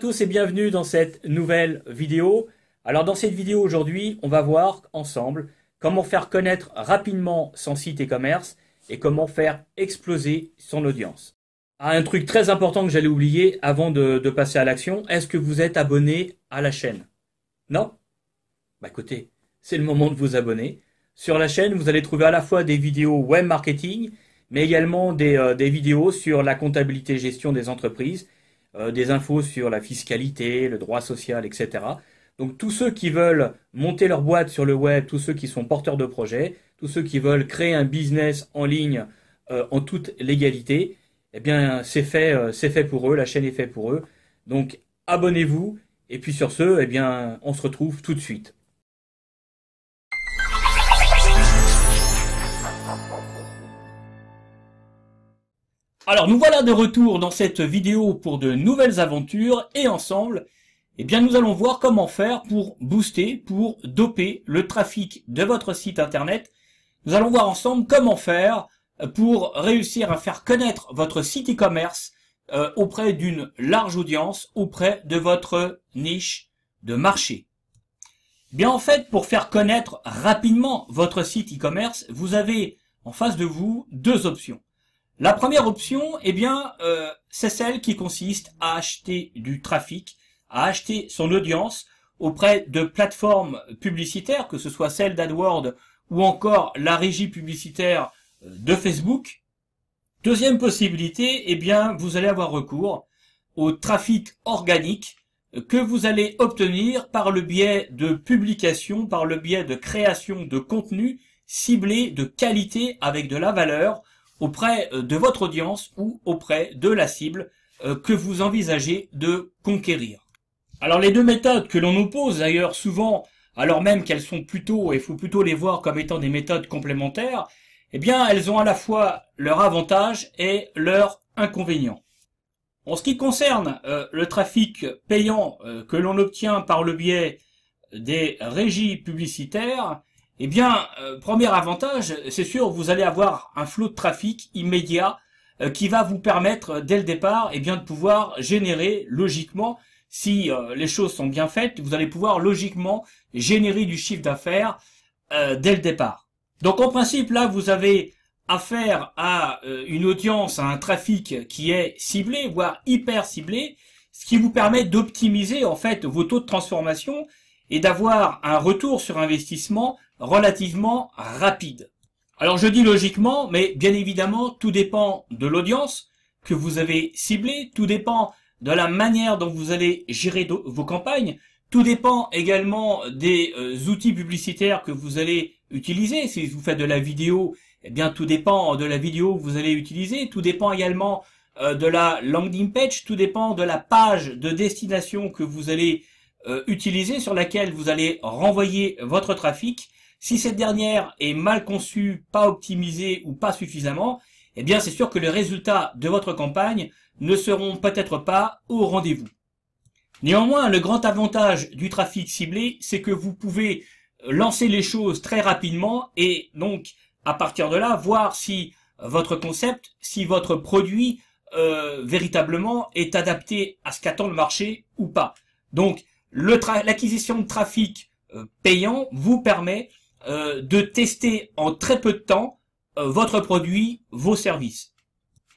tous et bienvenue dans cette nouvelle vidéo. Alors dans cette vidéo aujourd'hui, on va voir ensemble comment faire connaître rapidement son site e-commerce et comment faire exploser son audience. Un truc très important que j'allais oublier avant de passer à l'action, est-ce que vous êtes abonné à la chaîne? Non? Bah écoutez, c'est le moment de vous abonner. Sur la chaîne, vous allez trouver à la fois des vidéos web marketing, mais également des vidéos sur la comptabilité et gestion des entreprises, des infos sur la fiscalité, le droit social, etc. Donc tous ceux qui veulent monter leur boîte sur le web, tous ceux qui sont porteurs de projets, tous ceux qui veulent créer un business en ligne en toute légalité, eh bien c'est fait pour eux, la chaîne est faite pour eux. Donc abonnez-vous et puis sur ce, eh bien on se retrouve tout de suite. Alors nous voilà de retour dans cette vidéo pour de nouvelles aventures et ensemble, eh bien nous allons voir comment faire pour booster, pour doper le trafic de votre site internet. Nous allons voir ensemble comment faire pour réussir à faire connaître votre site e-commerce auprès d'une large audience, auprès de votre niche de marché. Bien en fait, pour faire connaître rapidement votre site e-commerce, vous avez en face de vous deux options. La première option, eh bien, c'est celle qui consiste à acheter du trafic, à acheter son audience auprès de plateformes publicitaires, que ce soit celle d'AdWords ou encore la régie publicitaire de Facebook. Deuxième possibilité, eh bien, vous allez avoir recours au trafic organique que vous allez obtenir par le biais de publications, par le biais de création de contenu ciblé de qualité avec de la valeur, auprès de votre audience ou auprès de la cible que vous envisagez de conquérir. Alors les deux méthodes que l'on oppose d'ailleurs souvent, alors même qu'elles sont plutôt, il faut plutôt les voir comme étant des méthodes complémentaires, eh bien elles ont à la fois leur avantage et leur inconvénient. En ce qui concerne le trafic payant que l'on obtient par le biais des régies publicitaires, eh bien, premier avantage, c'est sûr, vous allez avoir un flot de trafic immédiat qui va vous permettre dès le départ, eh bien, de pouvoir générer logiquement, si les choses sont bien faites, vous allez pouvoir logiquement générer du chiffre d'affaires dès le départ. Donc en principe, là, vous avez affaire à une audience, à un trafic qui est ciblé, voire hyper ciblé, ce qui vous permet d'optimiser en fait vos taux de transformation et d'avoir un retour sur investissement relativement rapide. Alors je dis logiquement, mais bien évidemment, tout dépend de l'audience que vous avez ciblée, tout dépend de la manière dont vous allez gérer vos campagnes, tout dépend également des outils publicitaires que vous allez utiliser. Si vous faites de la vidéo, eh bien tout dépend de la vidéo que vous allez utiliser, tout dépend également de la landing page, tout dépend de la page de destination que vous allez utiliser, sur laquelle vous allez renvoyer votre trafic. Si cette dernière est mal conçue, pas optimisée ou pas suffisamment, eh bien c'est sûr que les résultats de votre campagne ne seront peut-être pas au rendez-vous. Néanmoins, le grand avantage du trafic ciblé, c'est que vous pouvez lancer les choses très rapidement et donc à partir de là, voir si votre concept, si votre produit véritablement est adapté à ce qu'attend le marché ou pas. Donc l'acquisition de trafic payant vous permet de tester en très peu de temps votre produit, vos services.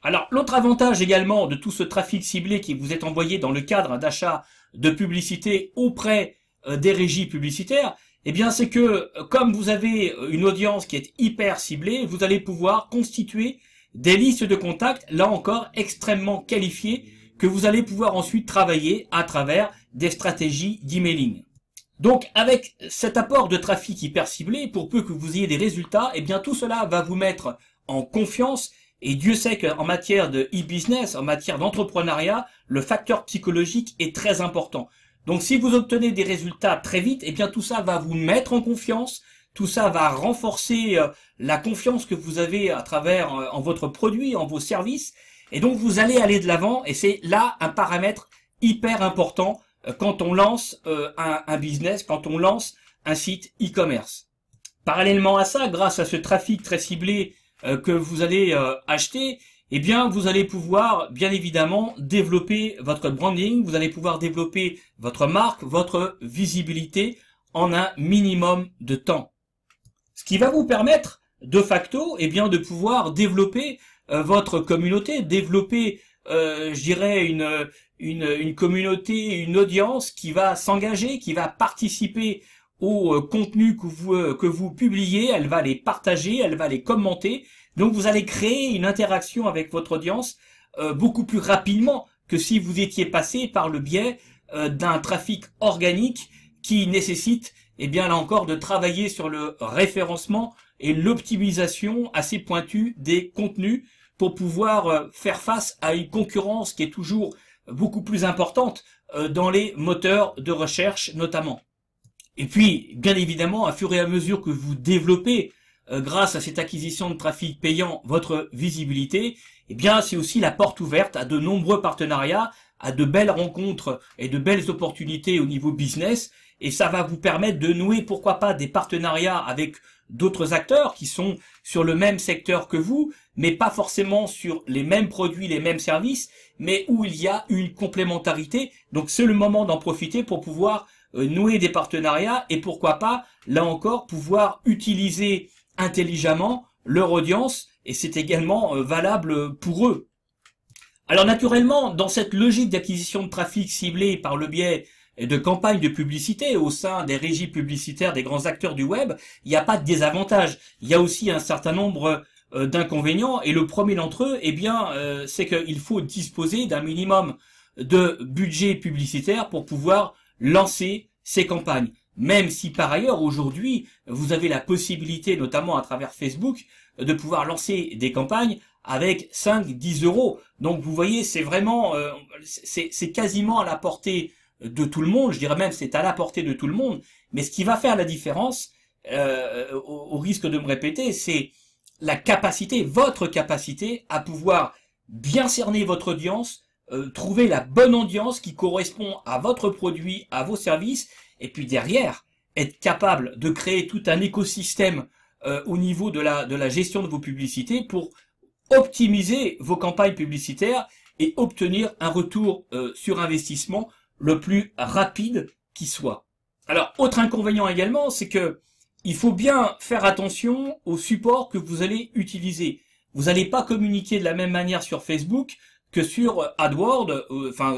Alors l'autre avantage également de tout ce trafic ciblé qui vous est envoyé dans le cadre d'achat de publicité auprès des régies publicitaires, eh bien c'est que comme vous avez une audience qui est hyper ciblée, vous allez pouvoir constituer des listes de contacts, là encore extrêmement qualifiées, que vous allez pouvoir ensuite travailler à travers des stratégies d'emailing. Donc avec cet apport de trafic hyper ciblé, pour peu que vous ayez des résultats, eh bien tout cela va vous mettre en confiance, et Dieu sait qu'en matière de e-business, en matière d'entrepreneuriat, le facteur psychologique est très important. Donc si vous obtenez des résultats très vite, eh bien tout ça va vous mettre en confiance, tout ça va renforcer la confiance que vous avez à travers en votre produit, en vos services, et donc vous allez aller de l'avant, et c'est là un paramètre hyper important quand on lance un business, quand on lance un site e-commerce. Parallèlement à ça, grâce à ce trafic très ciblé que vous allez acheter, eh bien vous allez pouvoir bien évidemment développer votre branding, vous allez pouvoir développer votre marque, votre visibilité en un minimum de temps. Ce qui va vous permettre de facto eh bien de pouvoir développer votre communauté, développer je dirais une communauté, une audience qui va s'engager, qui va participer au contenu que vous publiez, elle va les partager, elle va les commenter. Donc vous allez créer une interaction avec votre audience beaucoup plus rapidement que si vous étiez passé par le biais d'un trafic organique qui nécessite, eh bien là encore, de travailler sur le référencement et l'optimisation assez pointue des contenus pour pouvoir faire face à une concurrence qui est toujours beaucoup plus importante dans les moteurs de recherche notamment. Et puis, bien évidemment, à fur et à mesure que vous développez grâce à cette acquisition de trafic payant votre visibilité, eh bien c'est aussi la porte ouverte à de nombreux partenariats, à de belles rencontres et de belles opportunités au niveau business, et ça va vous permettre de nouer pourquoi pas des partenariats avec d'autres acteurs qui sont sur le même secteur que vous, mais pas forcément sur les mêmes produits, les mêmes services, mais où il y a une complémentarité. Donc c'est le moment d'en profiter pour pouvoir nouer des partenariats et pourquoi pas, là encore, pouvoir utiliser intelligemment leur audience, et c'est également valable pour eux. Alors naturellement, dans cette logique d'acquisition de trafic ciblé par le biais de campagnes de publicité au sein des régies publicitaires des grands acteurs du web, il n'y a pas de désavantage. Il y a aussi un certain nombre d'inconvénients, et le premier d'entre eux, eh bien, c'est qu'il faut disposer d'un minimum de budget publicitaire pour pouvoir lancer ces campagnes. Même si par ailleurs aujourd'hui vous avez la possibilité, notamment à travers Facebook, de pouvoir lancer des campagnes avec 5-10 euros. Donc vous voyez, c'est vraiment, c'est quasiment à la portée de tout le monde. Je dirais même c'est à la portée de tout le monde. Mais ce qui va faire la différence, au risque de me répéter, c'est la capacité, votre capacité à pouvoir bien cerner votre audience, trouver la bonne audience qui correspond à votre produit, à vos services, et puis derrière, être capable de créer tout un écosystème au niveau de la gestion de vos publicités pour optimiser vos campagnes publicitaires et obtenir un retour sur investissement le plus rapide qui soit. Alors, autre inconvénient également, c'est que il faut bien faire attention au support que vous allez utiliser. Vous n'allez pas communiquer de la même manière sur Facebook que sur AdWords,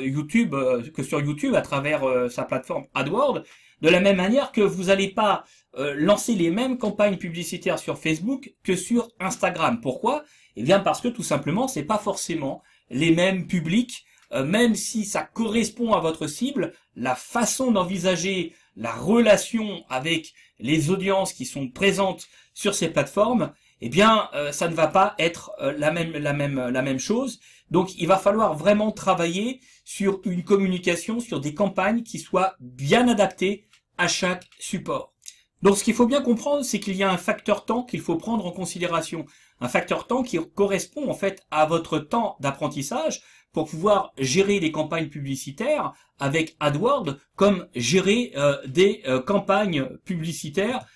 YouTube, que sur YouTube à travers sa plateforme AdWords, de la même manière que vous n'allez pas lancer les mêmes campagnes publicitaires sur Facebook que sur Instagram. Pourquoi? Eh bien parce que tout simplement, c'est pas forcément les mêmes publics, même si ça correspond à votre cible, la façon d'envisager la relation avec les audiences qui sont présentes sur ces plateformes, eh bien ça ne va pas être la même chose. Donc il va falloir vraiment travailler sur une communication, sur des campagnes qui soient bien adaptées à chaque support. Donc ce qu'il faut bien comprendre, c'est qu'il y a un facteur temps qu'il faut prendre en considération. Un facteur temps qui correspond en fait à votre temps d'apprentissage pour pouvoir gérer des campagnes publicitaires avec AdWords, comme gérer des campagnes publicitaires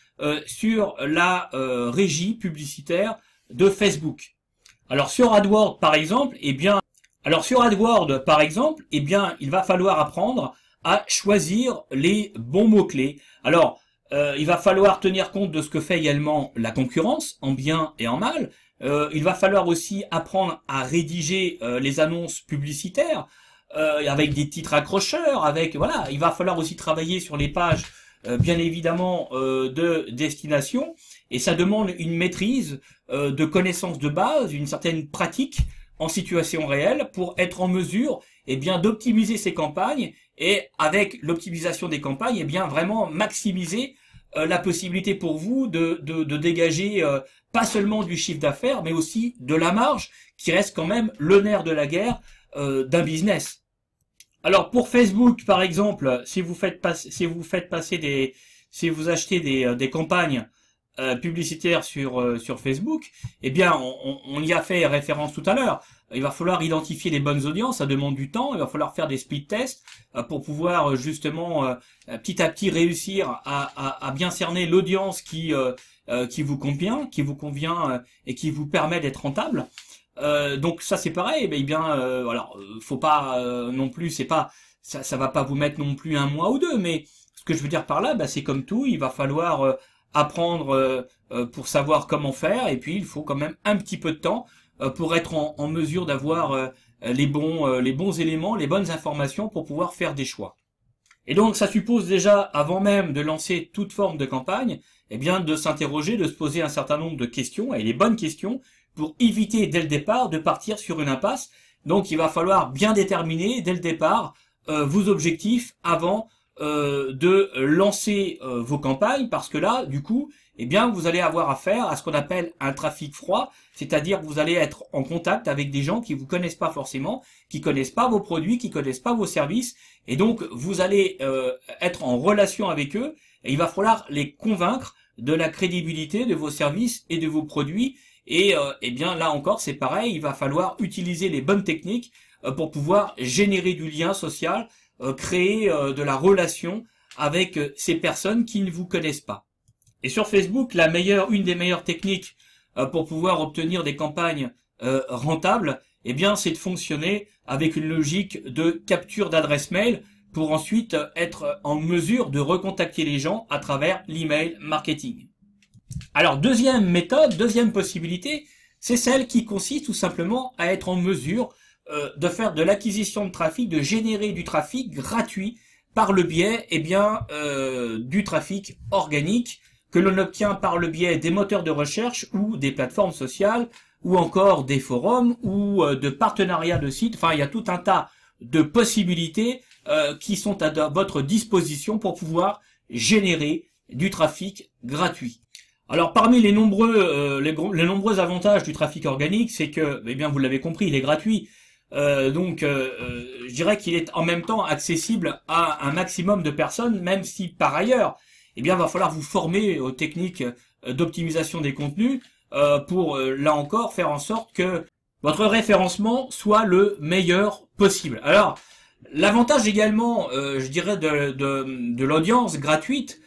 sur la régie publicitaire de Facebook. Alors sur AdWords par exemple, il va falloir apprendre à choisir les bons mots-clés. Alors, il va falloir tenir compte de ce que fait également la concurrence, en bien et en mal. Il va falloir aussi apprendre à rédiger les annonces publicitaires avec des titres accrocheurs, il va falloir aussi travailler sur les pages bien évidemment de destination, et ça demande une maîtrise de connaissances de base, une certaine pratique en situation réelle pour être en mesure d'optimiser ces campagnes, et avec l'optimisation des campagnes vraiment maximiser la possibilité pour vous de dégager pas seulement du chiffre d'affaires, mais aussi de la marge qui reste quand même le nerf de la guerre d'un business. Alors pour Facebook par exemple, si vous achetez des campagnes publicitaires sur Facebook, on y a fait référence tout à l'heure. Il va falloir identifier les bonnes audiences, ça demande du temps. Il va falloir faire des speed tests pour pouvoir justement petit à petit réussir à bien cerner l'audience qui vous convient et qui vous permet d'être rentable. Donc ça c'est pareil, mais bien alors faut pas non plus, c'est pas ça va pas vous mettre non plus un mois ou deux, mais ce que je veux dire par là, c'est comme tout, il va falloir apprendre pour savoir comment faire, et puis il faut quand même un petit peu de temps pour être en mesure d'avoir les bons éléments, les bonnes informations pour pouvoir faire des choix. Et donc ça suppose déjà, avant même de lancer toute forme de campagne, eh bien de s'interroger, de se poser un certain nombre de questions, et les bonnes questions, pour éviter dès le départ de partir sur une impasse. Donc il va falloir bien déterminer dès le départ vos objectifs avant de lancer vos campagnes, parce que là, du coup, eh bien, vous allez avoir affaire à ce qu'on appelle un trafic froid, c'est-à-dire que vous allez être en contact avec des gens qui vous connaissent pas forcément, qui connaissent pas vos produits, qui connaissent pas vos services, et donc vous allez être en relation avec eux, et il va falloir les convaincre de la crédibilité de vos services et de vos produits, et eh bien là encore c'est pareil, il va falloir utiliser les bonnes techniques pour pouvoir générer du lien social, créer de la relation avec ces personnes qui ne vous connaissent pas. Et sur Facebook, une des meilleures techniques pour pouvoir obtenir des campagnes rentables, eh bien, c'est de fonctionner avec une logique de capture d'adresse mail pour ensuite être en mesure de recontacter les gens à travers l'email marketing. Alors, deuxième méthode, deuxième possibilité, c'est celle qui consiste tout simplement à être en mesure de faire de l'acquisition de trafic, de générer du trafic gratuit par le biais du trafic organique que l'on obtient par le biais des moteurs de recherche ou des plateformes sociales ou encore des forums ou de partenariats de sites. Enfin, il y a tout un tas de possibilités qui sont à votre disposition pour pouvoir générer du trafic gratuit. Alors parmi les nombreux avantages du trafic organique, c'est que, eh bien vous l'avez compris, il est gratuit. Je dirais qu'il est en même temps accessible à un maximum de personnes, même si par ailleurs, eh bien, va falloir vous former aux techniques d'optimisation des contenus pour là encore faire en sorte que votre référencement soit le meilleur possible. Alors, l'avantage également, je dirais, de l'audience gratuite,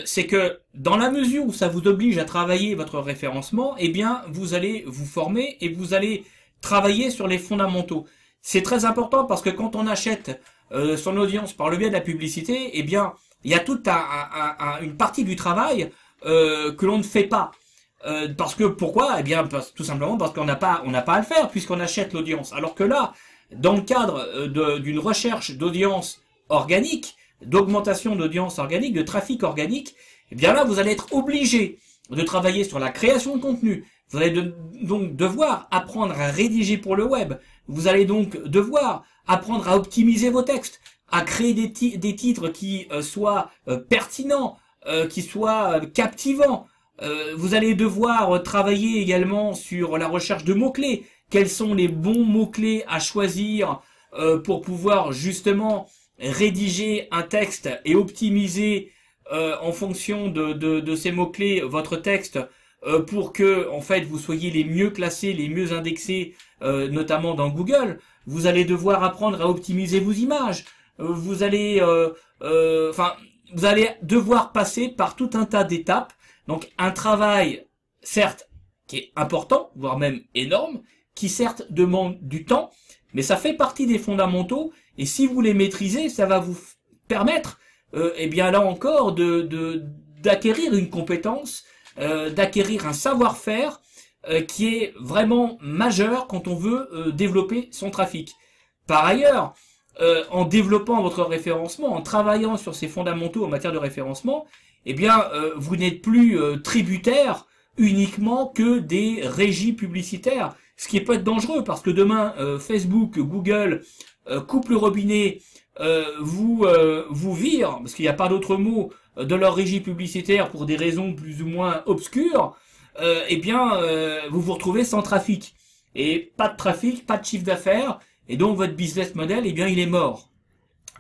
c'est que dans la mesure où ça vous oblige à travailler votre référencement, eh bien, vous allez vous former et vous allez travailler sur les fondamentaux. C'est très important parce que quand on achète son audience par le biais de la publicité, eh bien, il y a toute une partie du travail que l'on ne fait pas. Parce que pourquoi? Eh bien, tout simplement parce qu'on n'a pas à le faire puisqu'on achète l'audience. Alors que là, dans le cadre d'une recherche d'audience organique, d'augmentation d'audience organique, de trafic organique, eh bien là, vous allez être obligé de travailler sur la création de contenu. Vous allez donc devoir apprendre à rédiger pour le web. Vous allez donc devoir apprendre à optimiser vos textes, à créer des titres qui soient pertinents, qui soient captivants. Vous allez devoir travailler également sur la recherche de mots-clés. Quels sont les bons mots-clés à choisir pour pouvoir justement rédiger un texte et optimiser en fonction de ces mots-clés votre texte pour que en fait vous soyez les mieux classés, les mieux indexés, notamment dans Google. Vous allez devoir apprendre à optimiser vos images. Vous allez devoir passer par tout un tas d'étapes. Donc un travail certes qui est important, voire même énorme, qui certes demande du temps, mais ça fait partie des fondamentaux. Et si vous les maîtrisez, ça va vous permettre, eh bien là encore, d'acquérir une compétence, d'acquérir un savoir-faire qui est vraiment majeur quand on veut développer son trafic. Par ailleurs, en développant votre référencement, en travaillant sur ces fondamentaux en matière de référencement, eh bien, vous n'êtes plus tributaire uniquement que des régies publicitaires, ce qui peut être dangereux parce que demain, Facebook, Google coupe le robinet, vous vire, parce qu'il n'y a pas d'autre mot, de leur régie publicitaire pour des raisons plus ou moins obscures, eh bien, vous vous retrouvez sans trafic. Et pas de trafic, pas de chiffre d'affaires, et donc votre business model, eh bien, il est mort.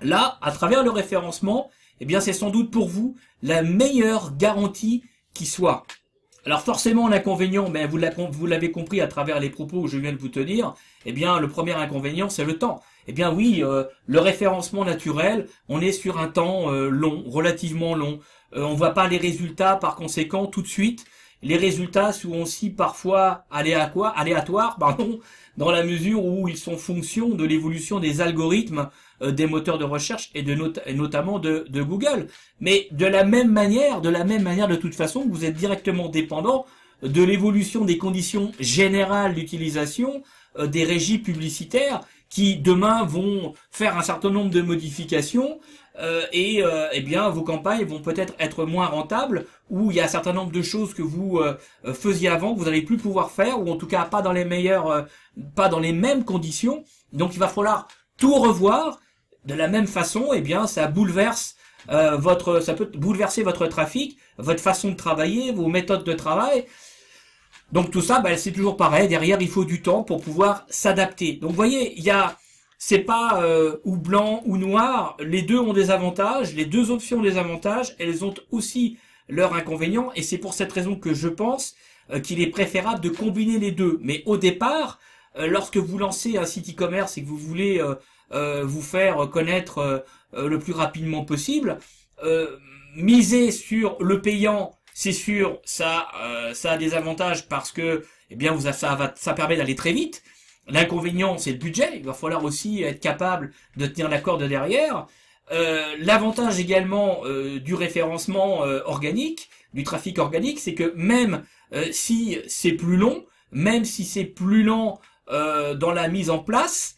Là, à travers le référencement, eh bien, c'est sans doute pour vous la meilleure garantie qui soit. Alors forcément, l'inconvénient, mais vous l'avez compris à travers les propos que je viens de vous tenir, eh bien, le premier inconvénient, c'est le temps. Eh bien oui, le référencement naturel, on est sur un temps long, relativement long. On voit pas les résultats par conséquent tout de suite. les résultats sont aussi parfois aléatoires, pardon, dans la mesure où ils sont fonction de l'évolution des algorithmes des moteurs de recherche et notamment de Google. Mais de la même manière, de toute façon, vous êtes directement dépendant de l'évolution des conditions générales d'utilisation des régies publicitaires qui demain vont faire un certain nombre de modifications eh bien vos campagnes vont peut-être être moins rentables, ou il y a un certain nombre de choses que vous faisiez avant que vous n'allez plus pouvoir faire, ou en tout cas pas dans les pas dans les mêmes conditions. Donc il va falloir tout revoir. De la même façon, eh bien ça bouleverse ça peut bouleverser votre trafic, votre façon de travailler, vos méthodes de travail. Donc tout ça, c'est toujours pareil. Derrière, il faut du temps pour pouvoir s'adapter. Donc vous voyez, c'est pas ou blanc ou noir. Les deux ont des avantages. Les deux options ont des avantages. Elles ont aussi leurs inconvénients. Et c'est pour cette raison que je pense qu'il est préférable de combiner les deux. Mais au départ, lorsque vous lancez un site e-commerce et que vous voulez vous faire connaître le plus rapidement possible, miser sur le payant. C'est sûr, ça a des avantages parce que, eh bien, ça permet d'aller très vite. L'inconvénient, c'est le budget. Il va falloir aussi être capable de tenir la corde derrière. L'avantage également du référencement organique, du trafic organique, c'est que même si c'est plus long, même si c'est plus lent dans la mise en place,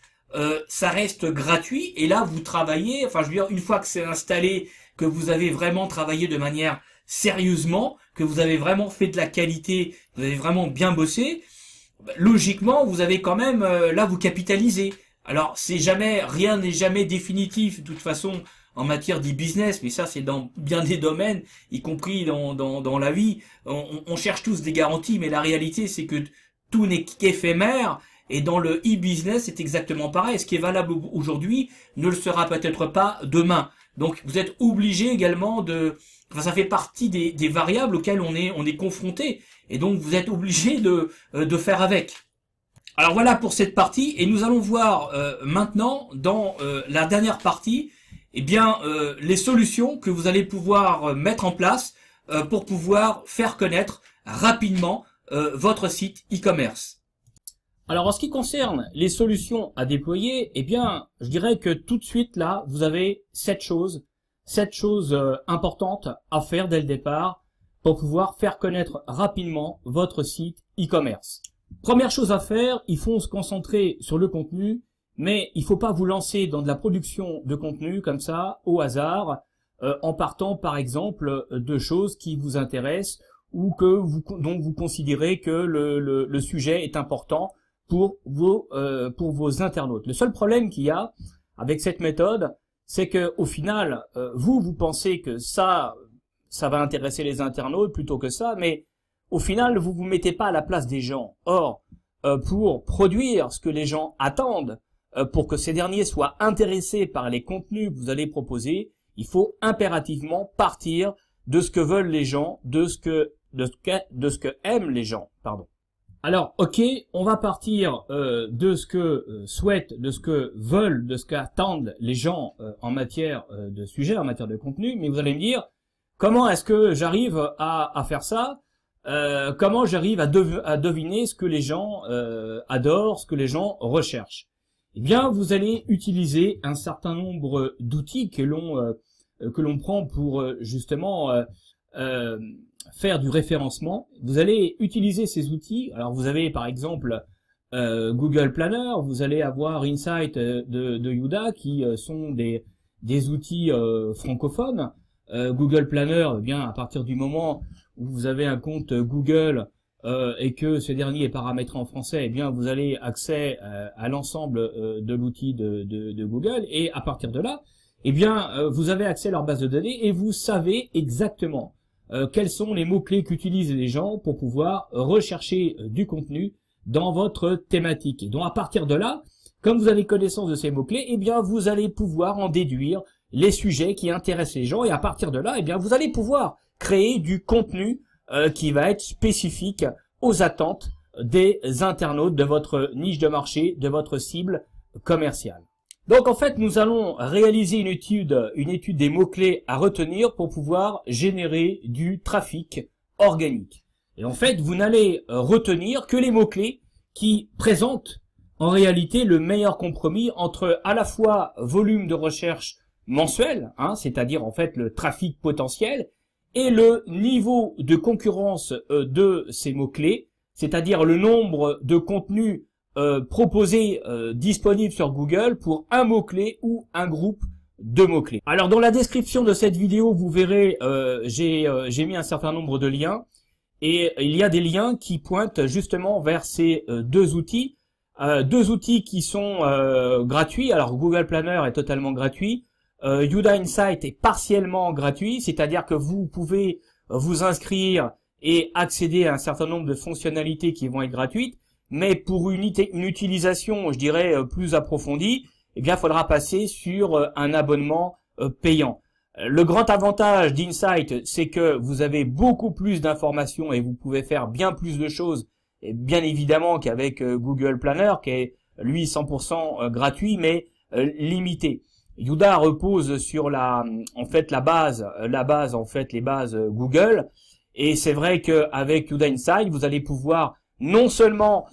ça reste gratuit. Et là, vous travaillez. Enfin, je veux dire, une fois que c'est installé, que vous avez vraiment travaillé de manière sérieusement, que vous avez vraiment fait de la qualité, vous avez vraiment bien bossé, logiquement vous avez quand même là vous capitalisez. Alors rien n'est jamais définitif de toute façon en matière d'e-business, mais ça c'est dans bien des domaines, y compris dans la vie. On cherche tous des garanties, mais la réalité c'est que tout n'est qu'éphémère. Et dans le e-business, c'est exactement pareil. Ce qui est valable aujourd'hui ne le sera peut-être pas demain. Donc vous êtes obligé également ça fait partie des variables auxquelles on est confronté, et donc vous êtes obligé de faire avec. Alors voilà pour cette partie, et nous allons voir maintenant dans la dernière partie, eh bien les solutions que vous allez pouvoir mettre en place pour pouvoir faire connaître rapidement votre site e-commerce. Alors en ce qui concerne les solutions à déployer, eh bien je dirais que tout de suite là, vous avez 7 choses importantes à faire dès le départ pour pouvoir faire connaître rapidement votre site e-commerce. Première chose à faire, il faut se concentrer sur le contenu, mais il faut pas vous lancer dans de la production de contenu comme ça au hasard, en partant par exemple de choses qui vous intéressent ou dont vous considérez que le sujet est important pour vos internautes. Le seul problème qu'il y a avec cette méthode, c'est que au final, vous pensez que ça va intéresser les internautes plutôt que ça, mais au final, vous mettez pas à la place des gens. Or, pour produire ce que les gens attendent, pour que ces derniers soient intéressés par les contenus que vous allez proposer, il faut impérativement partir de ce que veulent les gens, de ce que aiment les gens, pardon. Alors, ok, on va partir de ce que souhaitent, de ce que veulent, de ce qu'attendent les gens en matière de sujet, en matière de contenu, mais vous allez me dire, comment est-ce que j'arrive à faire ça? Comment j'arrive à deviner ce que les gens adorent, ce que les gens recherchent? Eh bien, vous allez utiliser un certain nombre d'outils que l'on prend pour justement faire du référencement. Vous allez utiliser ces outils. Alors vous avez par exemple Google Planner, vous allez avoir Insight de Yuda qui sont des outils francophones. Google Planner, eh bien à partir du moment où vous avez un compte Google et que ce dernier est paramétré en français, eh bien vous avez accès à l'ensemble de l'outil de Google, et à partir de là, eh bien vous avez accès à leur base de données et vous savez exactement quels sont les mots-clés qu'utilisent les gens pour pouvoir rechercher du contenu dans votre thématique. Et donc à partir de là, comme vous avez connaissance de ces mots-clés, eh bien vous allez pouvoir en déduire les sujets qui intéressent les gens, et à partir de là, eh bien vous allez pouvoir créer du contenu qui va être spécifique aux attentes des internautes de votre niche de marché, de votre cible commerciale. Donc en fait, nous allons réaliser une étude des mots-clés à retenir pour pouvoir générer du trafic organique. Et en fait, vous n'allez retenir que les mots-clés qui présentent en réalité le meilleur compromis entre à la fois volume de recherche mensuel, c'est-à-dire en fait le trafic potentiel, et le niveau de concurrence de ces mots-clés, c'est-à-dire le nombre de contenus proposés disponibles sur Google pour un mot-clé ou un groupe de mots-clés. Alors dans la description de cette vidéo, vous verrez, j'ai mis un certain nombre de liens, et il y a des liens qui pointent justement vers ces deux outils qui sont gratuits. Alors Google Planner est totalement gratuit, Youdda Insight est partiellement gratuit, c'est-à-dire que vous pouvez vous inscrire et accéder à un certain nombre de fonctionnalités qui vont être gratuites, mais pour une utilisation, je dirais, plus approfondie, eh bien, il faudra passer sur un abonnement payant. Le grand avantage d'Insight, c'est que vous avez beaucoup plus d'informations et vous pouvez faire bien plus de choses, et bien évidemment qu'avec Google Planner, qui est lui 100% gratuit, mais limité. Youdda repose sur les bases Google, et c'est vrai qu'avec Youdda Insight, vous allez pouvoir non seulement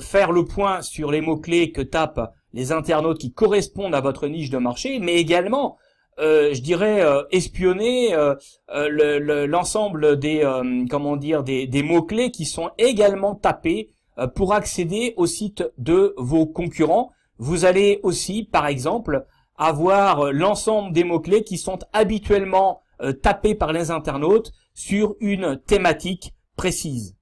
faire le point sur les mots-clés que tapent les internautes qui correspondent à votre niche de marché, mais également, je dirais, espionner l'ensemble des mots-clés qui sont également tapés pour accéder au site de vos concurrents. Vous allez aussi, par exemple, avoir l'ensemble des mots-clés qui sont habituellement tapés par les internautes sur une thématique précise.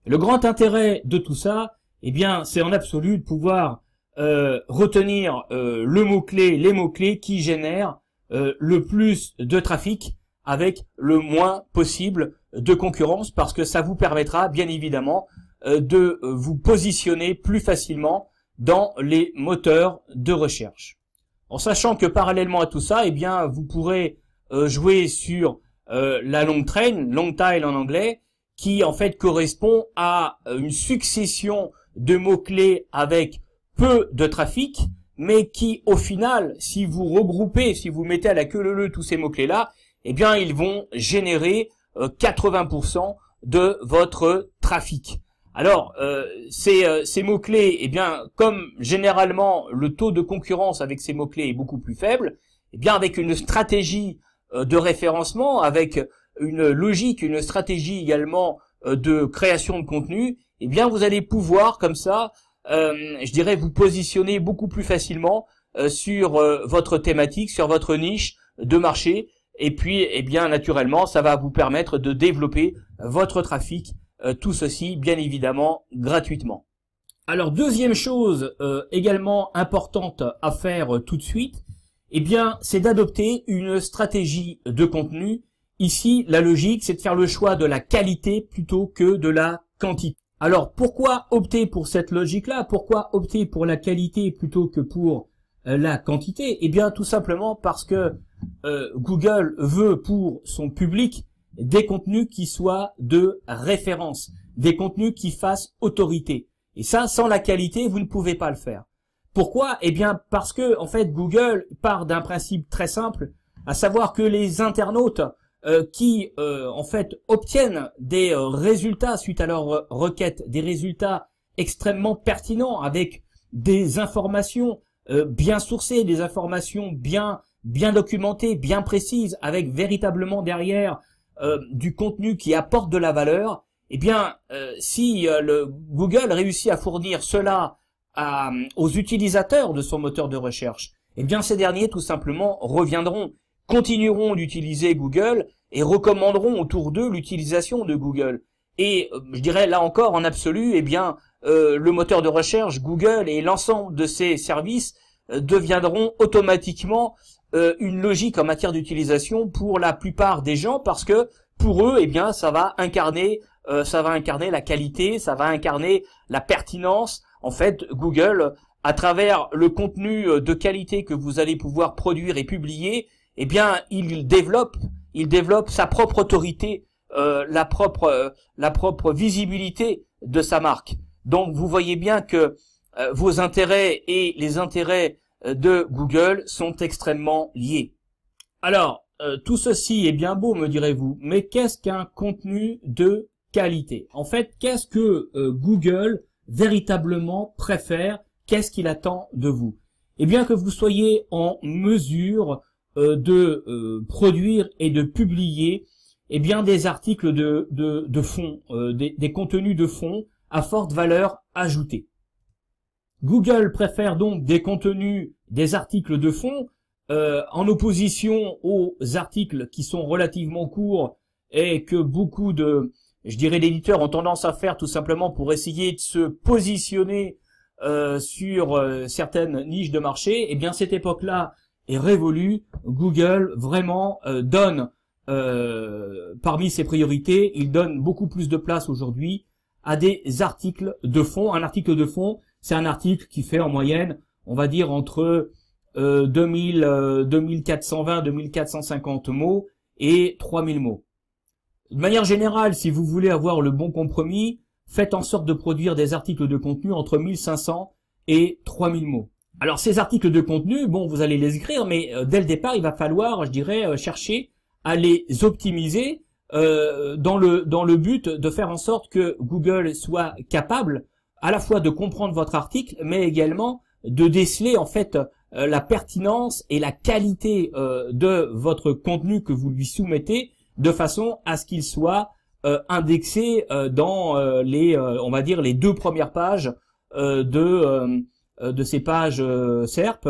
Le grand intérêt de tout ça, eh bien, c'est en absolu de pouvoir retenir les mots-clés qui génèrent le plus de trafic avec le moins possible de concurrence, parce que ça vous permettra bien évidemment de vous positionner plus facilement dans les moteurs de recherche. En sachant que parallèlement à tout ça, eh bien, vous pourrez jouer sur la long tail en anglais, qui en fait correspond à une succession de mots-clés avec peu de trafic, mais qui au final, si vous regroupez, si vous mettez à la queue leu tous ces mots-clés-là, eh bien, ils vont générer 80% de votre trafic. Alors, ces mots-clés, eh bien, comme généralement le taux de concurrence avec ces mots-clés est beaucoup plus faible, eh bien, avec une stratégie de référencement, avec une logique, une stratégie également de création de contenu, eh bien, vous allez pouvoir, comme ça, je dirais, vous positionner beaucoup plus facilement sur votre thématique, sur votre niche de marché, et puis, eh bien, naturellement, ça va vous permettre de développer votre trafic, tout ceci, bien évidemment, gratuitement. Alors, deuxième chose également importante à faire tout de suite, eh bien, c'est d'adopter une stratégie de contenu. Ici, la logique, c'est de faire le choix de la qualité plutôt que de la quantité. Alors, pourquoi opter pour cette logique-là? Pourquoi opter pour la qualité plutôt que pour la quantité? Eh bien, tout simplement parce que Google veut pour son public des contenus qui soient de référence, des contenus qui fassent autorité. Et ça, sans la qualité, vous ne pouvez pas le faire. Pourquoi? Eh bien, parce que, en fait, Google part d'un principe très simple, à savoir que les internautes qui, en fait, obtiennent des résultats suite à leur requête, des résultats extrêmement pertinents, avec des informations bien sourcées, des informations bien documentées, bien précises, avec véritablement derrière du contenu qui apporte de la valeur, eh bien, si Google réussit à fournir cela aux utilisateurs de son moteur de recherche, eh bien, ces derniers, tout simplement, continueront d'utiliser Google et recommanderont autour d'eux l'utilisation de Google. Et, je dirais, là encore, en absolu, eh bien, le moteur de recherche, Google et l'ensemble de ses services deviendront automatiquement une logique en matière d'utilisation pour la plupart des gens, parce que pour eux, eh bien, ça va incarner la qualité, ça va incarner la pertinence. En fait, Google, à travers le contenu de qualité que vous allez pouvoir produire et publier, eh bien, il développe sa propre autorité, la propre visibilité de sa marque. Donc, vous voyez bien que vos intérêts et les intérêts de Google sont extrêmement liés. Alors, tout ceci est bien beau, me direz-vous, mais qu'est-ce qu'un contenu de qualité. En fait, qu'est-ce que Google véritablement préfère? Qu'est-ce qu'il attend de vous? Eh bien, que vous soyez en mesure de produire et de publier eh bien des articles de fond, des contenus de fond à forte valeur ajoutée. Google préfère donc des contenus, des articles de fond en opposition aux articles qui sont relativement courts et que beaucoup de, je dirais, d'éditeurs ont tendance à faire tout simplement pour essayer de se positionner sur certaines niches de marché. Eh bien, cette époque-là est révolue. Google vraiment donne parmi ses priorités, il donne beaucoup plus de place aujourd'hui à des articles de fond. Un article de fond, c'est un article qui fait en moyenne, on va dire entre 2420, 2450 mots et 3000 mots. De manière générale, si vous voulez avoir le bon compromis, faites en sorte de produire des articles de contenu entre 1500 et 3000 mots. Alors ces articles de contenu, bon, vous allez les écrire, mais dès le départ, il va falloir, je dirais, chercher à les optimiser dans le but de faire en sorte que Google soit capable à la fois de comprendre votre article, mais également de déceler en fait la pertinence et la qualité de votre contenu que vous lui soumettez, de façon à ce qu'il soit indexé dans on va dire les 2 premières pages de ces pages SERP,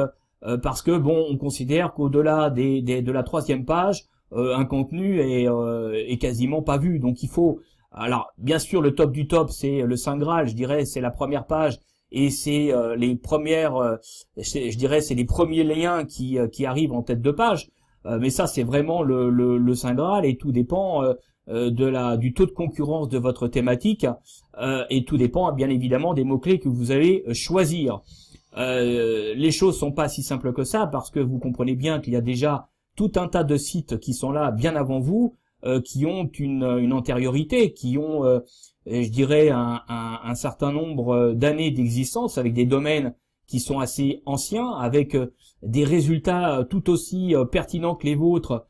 parce que bon, on considère qu'au-delà de la 3e page, un contenu est quasiment pas vu. Donc il faut, alors bien sûr le top du top, c'est le Saint Graal, je dirais, c'est la première page et c'est les premières, je dirais, c'est les premiers liens qui arrivent en tête de page. Mais ça c'est vraiment le Saint Graal, et tout dépend du taux de concurrence de votre thématique, et tout dépend bien évidemment des mots-clés que vous allez choisir. Les choses sont pas si simples que ça, parce que vous comprenez bien qu'il y a déjà tout un tas de sites qui sont là bien avant vous, qui ont une antériorité, qui ont, je dirais, un certain nombre d'années d'existence, avec des domaines qui sont assez anciens, avec des résultats tout aussi pertinents que les vôtres,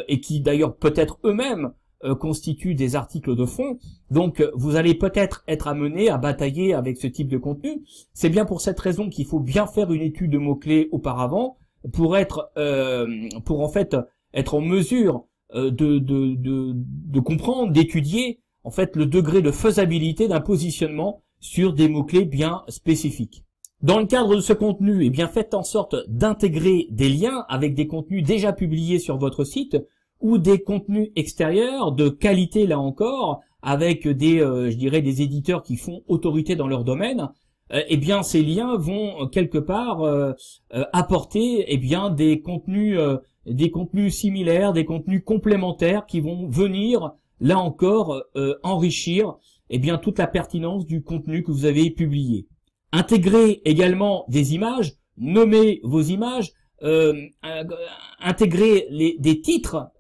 et qui d'ailleurs peut-être eux-mêmes constituent des articles de fond. Donc vous allez peut-être être amené à batailler avec ce type de contenu. C'est bien pour cette raison qu'il faut bien faire une étude de mots-clés auparavant, pour en fait être en mesure de comprendre, d'étudier en fait le degré de faisabilité d'un positionnement sur des mots-clés bien spécifiques. Dans le cadre de ce contenu, eh bien faites en sorte d'intégrer des liens avec des contenus déjà publiés sur votre site, ou des contenus extérieurs de qualité là encore, avec des je dirais des éditeurs qui font autorité dans leur domaine. Eh bien ces liens vont quelque part apporter eh bien des contenus similaires, des contenus complémentaires qui vont venir là encore enrichir eh bien toute la pertinence du contenu que vous avez publié. Intégrez également des images, nommez vos images, intégrez des titres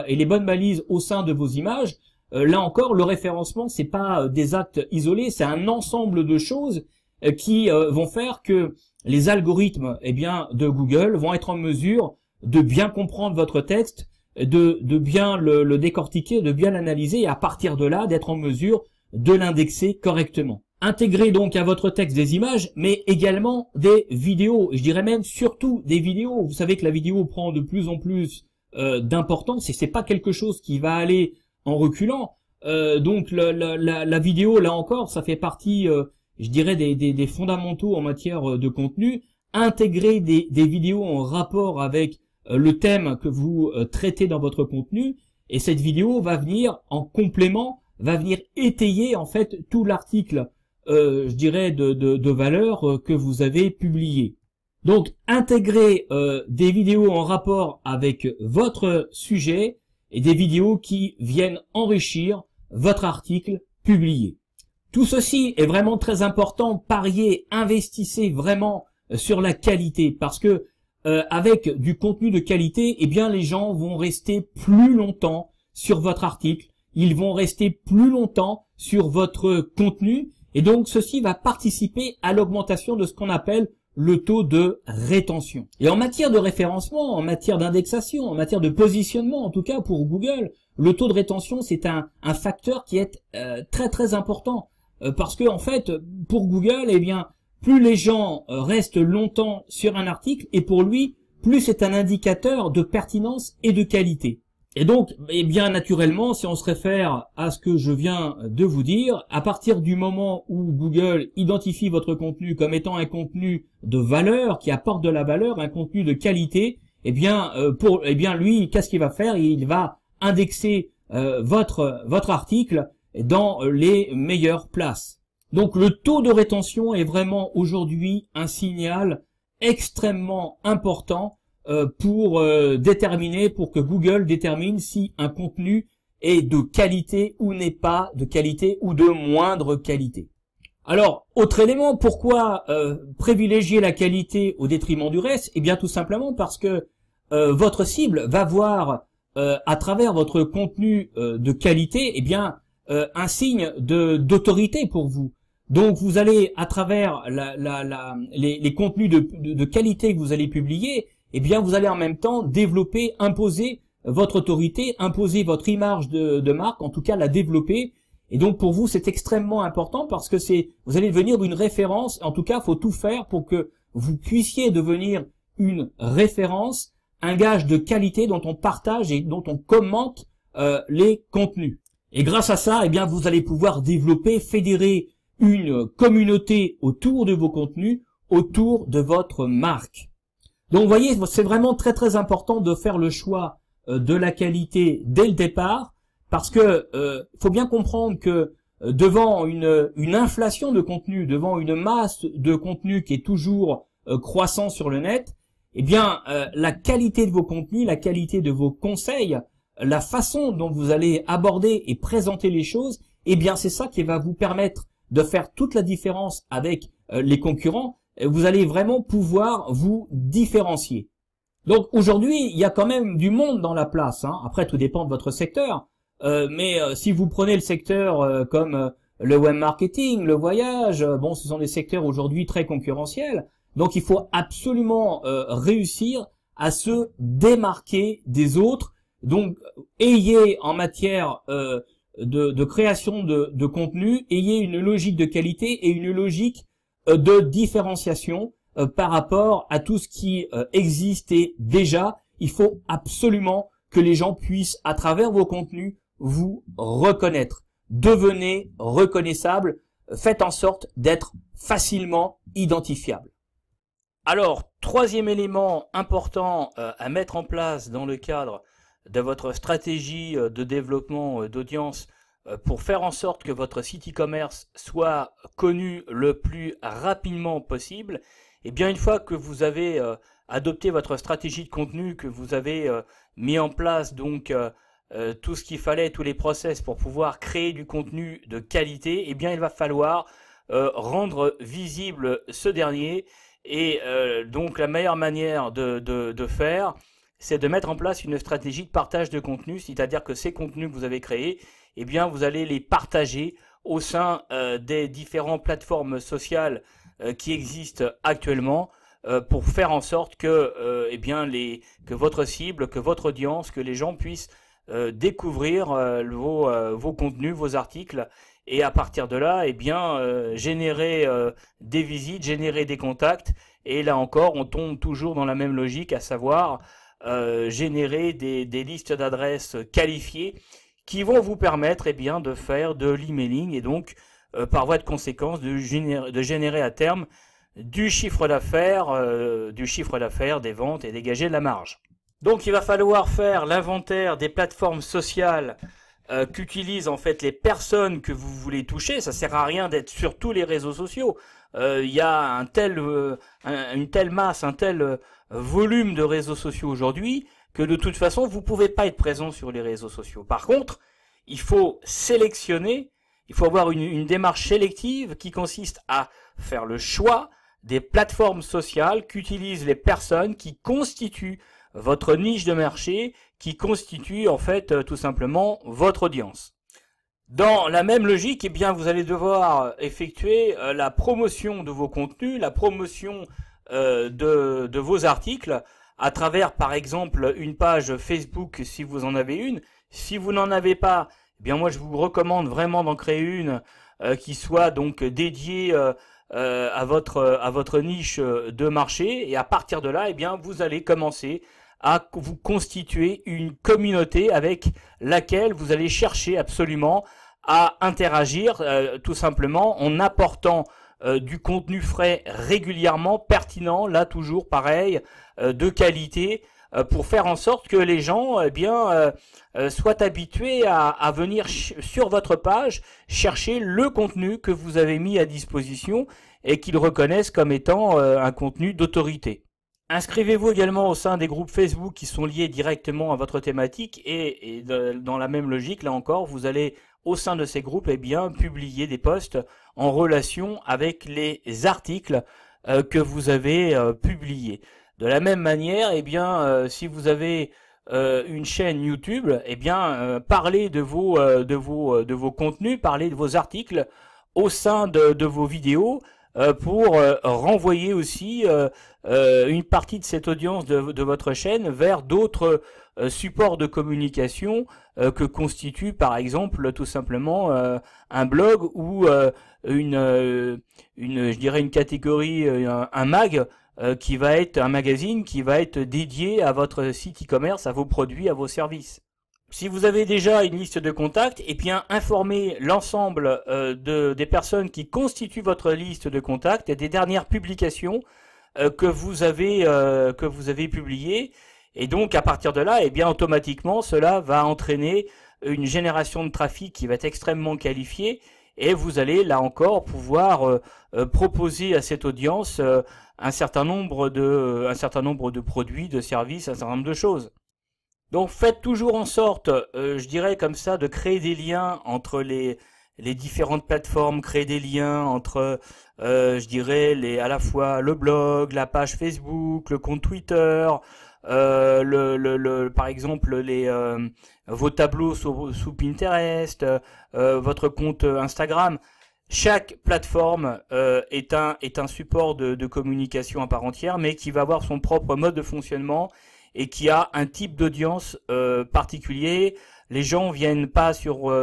et les bonnes balises au sein de vos images. Là encore, le référencement, c'est pas des actes isolés, c'est un ensemble de choses qui vont faire que les algorithmes eh bien de Google vont être en mesure de bien comprendre votre texte, de bien le décortiquer, de bien l'analyser, et à partir de là d'être en mesure de l'indexer correctement. Intégrez donc à votre texte des images, mais également des vidéos, et je dirais même surtout des vidéos. Vous savez que la vidéo prend de plus en plus d'importance, et c'est pas quelque chose qui va aller en reculant. Donc la vidéo, là encore, ça fait partie, je dirais, des fondamentaux en matière de contenu. Intégrer des vidéos en rapport avec le thème que vous traitez dans votre contenu, et cette vidéo va venir en complément, va venir étayer en fait tout l'article, je dirais, de valeur que vous avez publié. Donc intégrer des vidéos en rapport avec votre sujet, et des vidéos qui viennent enrichir votre article publié. Tout ceci est vraiment très important. Pariez, investissez vraiment sur la qualité, parce que avec du contenu de qualité, eh bien les gens vont rester plus longtemps sur votre article, ils vont rester plus longtemps sur votre contenu, et donc ceci va participer à l'augmentation de ce qu'on appelle le taux de rétention. Et en matière de référencement, en matière d'indexation, en matière de positionnement, en tout cas pour Google, le taux de rétention, c'est un facteur qui est très très important. Parce que en fait, pour Google, eh bien, plus les gens restent longtemps sur un article, et pour lui, plus c'est un indicateur de pertinence et de qualité. Et donc, eh bien, naturellement, si on se réfère à ce que je viens de vous dire, à partir du moment où Google identifie votre contenu comme étant un contenu de valeur, qui apporte de la valeur, un contenu de qualité, eh bien, lui, qu'est-ce qu'il va faire? Il va indexer votre article dans les meilleures places. Donc, le taux de rétention est vraiment aujourd'hui un signal extrêmement important pour que Google détermine si un contenu est de qualité ou n'est pas de qualité ou de moindre qualité. Alors, autre élément, pourquoi privilégier la qualité au détriment du reste? Eh bien, tout simplement parce que votre cible va voir à travers votre contenu de qualité, eh bien, un signe d'autorité pour vous. Donc, vous allez, à travers les contenus de qualité que vous allez publier, eh bien, vous allez en même temps développer, imposer votre autorité, imposer votre image de marque, en tout cas la développer. Et donc, pour vous, c'est extrêmement important parce que vous allez devenir une référence. En tout cas, il faut tout faire pour que vous puissiez devenir une référence, un gage de qualité dont on partage et dont on commente les contenus. Et grâce à ça, eh bien, vous allez pouvoir développer, fédérer une communauté autour de vos contenus, autour de votre marque. Donc, vous voyez, c'est vraiment très très important de faire le choix de la qualité dès le départ, parce que faut bien comprendre que devant une inflation de contenu, devant une masse de contenu qui est toujours croissant sur le net, eh bien, la qualité de vos contenus, la qualité de vos conseils, la façon dont vous allez aborder et présenter les choses, eh bien, c'est ça qui va vous permettre de faire toute la différence avec les concurrents. Vous allez vraiment pouvoir vous différencier. Donc aujourd'hui, il y a quand même du monde dans la place, hein. Après, tout dépend de votre secteur. Mais si vous prenez le secteur comme le web marketing, le voyage, bon, ce sont des secteurs aujourd'hui très concurrentiels. Donc il faut absolument réussir à se démarquer des autres. Donc ayez en matière de création de contenu, ayez une logique de qualité et une logique de différenciation par rapport à tout ce qui existait déjà. Il faut absolument que les gens puissent, à travers vos contenus, vous reconnaître. Devenez reconnaissable. Faites en sorte d'être facilement identifiable. Alors, troisième élément important à mettre en place dans le cadre de votre stratégie de développement d'audience pour faire en sorte que votre site e-commerce soit connu le plus rapidement possible. Et bien, une fois que vous avez adopté votre stratégie de contenu, que vous avez mis en place donc tout ce qu'il fallait, tous les process pour pouvoir créer du contenu de qualité, eh bien, il va falloir rendre visible ce dernier. Et donc, la meilleure manière de faire, c'est de mettre en place une stratégie de partage de contenu, c'est-à-dire que ces contenus que vous avez créés, eh bien, vous allez les partager au sein des différentes plateformes sociales qui existent actuellement pour faire en sorte que, eh bien, que votre cible, que votre audience, que les gens puissent découvrir vos contenus, vos articles, et à partir de là, eh bien, générer des visites, générer des contacts. Et là encore, on tombe toujours dans la même logique, à savoir générer des listes d'adresses qualifiées qui vont vous permettre, eh bien, de faire de l'emailing et donc, par voie de conséquence, de générer à terme du chiffre d'affaires, des ventes et dégager de la marge. Donc, il va falloir faire l'inventaire des plateformes sociales qu'utilisent en fait les personnes que vous voulez toucher. Ça sert à rien d'être sur tous les réseaux sociaux. Il y a une telle masse, un tel volume de réseaux sociaux aujourd'hui que de toute façon, vous ne pouvez pas être présent sur les réseaux sociaux. Par contre, il faut sélectionner, il faut avoir une démarche sélective qui consiste à faire le choix des plateformes sociales qu'utilisent les personnes qui constituent votre niche de marché, qui constituent en fait tout simplement votre audience. Dans la même logique, eh bien, vous allez devoir effectuer la promotion de vos contenus, la promotion de vos articles, à travers par exemple une page Facebook si vous en avez une, Si vous n'en avez pas, eh bien moi je vous recommande vraiment d'en créer une qui soit donc dédiée à votre niche de marché, et à partir de là, eh bien vous allez commencer à vous constituer une communauté avec laquelle vous allez chercher absolument à interagir, tout simplement en apportant du contenu frais régulièrement, pertinent, là toujours pareil, de qualité, pour faire en sorte que les gens soient habitués à venir sur votre page chercher le contenu que vous avez mis à disposition et qu'ils reconnaissent comme étant un contenu d'autorité. Inscrivez-vous également au sein des groupes Facebook qui sont liés directement à votre thématique, et dans la même logique, là encore, vous allez au sein de ces groupes publier des posts en relation avec les articles que vous avez publiés. De la même manière, si vous avez une chaîne YouTube, parlez de vos contenus, parlez de vos articles au sein de vos vidéos, pour renvoyer aussi une partie de cette audience de votre chaîne vers d'autres supports de communication que constitue par exemple tout simplement un blog ou je dirais une catégorie, un mag qui va être un magazine qui va être dédié à votre site e-commerce, à vos produits, à vos services. Si vous avez déjà une liste de contacts, informez l'ensemble des personnes qui constituent votre liste de contacts et des dernières publications que vous avez publiées. Et donc à partir de là, automatiquement, cela va entraîner une génération de trafic qui va être extrêmement qualifiée, et vous allez là encore pouvoir proposer à cette audience un certain nombre de produits, de services, un certain nombre de choses. Donc faites toujours en sorte, je dirais comme ça, de créer des liens entre les différentes plateformes, créer des liens entre, je dirais, à la fois le blog, la page Facebook, le compte Twitter, par exemple vos tableaux sous Pinterest, votre compte Instagram. Chaque plateforme est un support de communication à part entière, mais qui va avoir son propre mode de fonctionnement et qui a un type d'audience particulier. Les gens viennent pas sur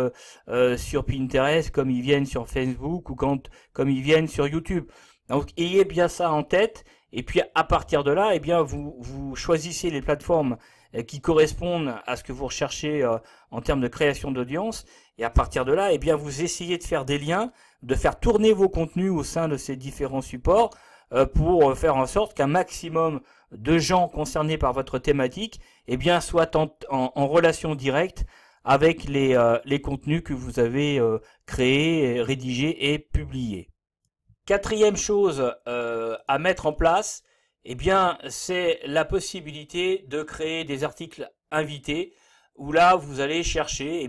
Pinterest comme ils viennent sur Facebook ou comme ils viennent sur YouTube. Donc ayez bien ça en tête, et puis à partir de là, vous choisissez les plateformes qui correspondent à ce que vous recherchez en termes de création d'audience, et à partir de là, vous essayez de faire des liens, de faire tourner vos contenus au sein de ces différents supports pour faire en sorte qu'un maximum de gens concernés par votre thématique soient en relation directe avec les contenus que vous avez créés, rédigés et publiés. Quatrième chose à mettre en place, c'est la possibilité de créer des articles invités, où là vous allez chercher